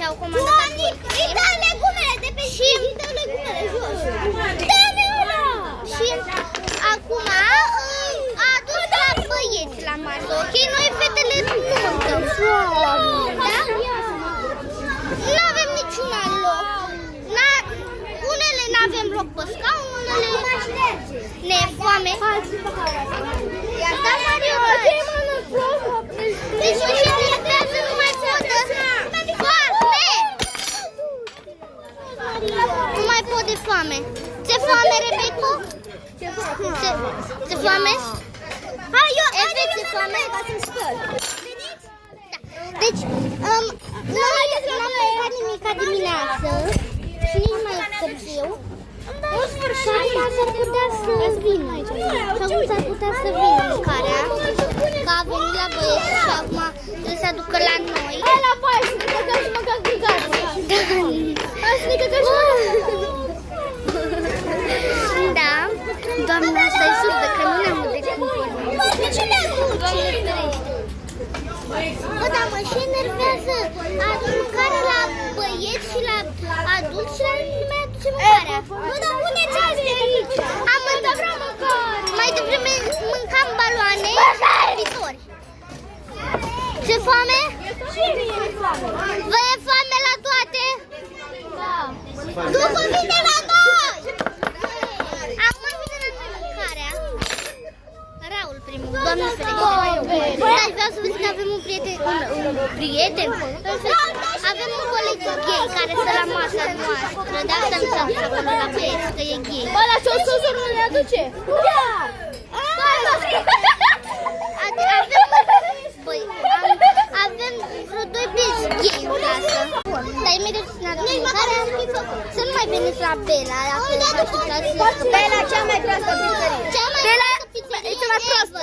au comandat îi dă legumele de pe și îi dă legumele jos. Dă-mi ăla! Și acum a adus la băieți la masă, ok? Noi fetele nu mâncăm. Da? Nu avem niciun alt loc. Unele nu avem loc pe scaun, unele ne e foame. Da, Mario? Deci nu se livrează, nu mai pot de foame! Nu mai pot de foame. Ți-e foame, Rebeco? Ți-e foame? Efe, ți-e foame? Deci, noi n-am mâncat nimic dimineață și nici mai târziu. Și acum s-ar putea să vină. Și acum s-ar putea să vină mâncarea. Că a venit la băieți și acum trebuie să aducă la noi. Hai la baie și ne căcăm și mâncăm grigați. Hai să ne căcăm și mâncăm. Da. Doamne, asta e surdă, că nu ne-am de cum vorbim. De ce ne aduce? Doamne ferește. Bă, dar mă și enervează. Aduc mâncare la băieți și la adulți și la nu mai aduce mâncarea. Bă, dar puneți astea aici. Am mâncat mâncare. Mai devreme mâncam baloane viitori. Ce foame? Și mie e foame. Vă e foame la toate? Da. După vine la noi! Acum vine la noi mâncarea. Raul primul, Doamne ferește. Dar vreau să vă zic că avem un prieten. Avem un coleg gay care stă la masa noastră. De asta nu s-a dus acolo la băieți, că e gay. Bă, la ce o sozor nu ne aduce? Da! Avem vreo 2 băieți gay în casă. Dar e mereu să ne aducă mâncarea. Să nu mai veniți la Bela. Bela, cea mai proastă pizzerie. Cea mai proastă pizzerie. E cea mai proastă.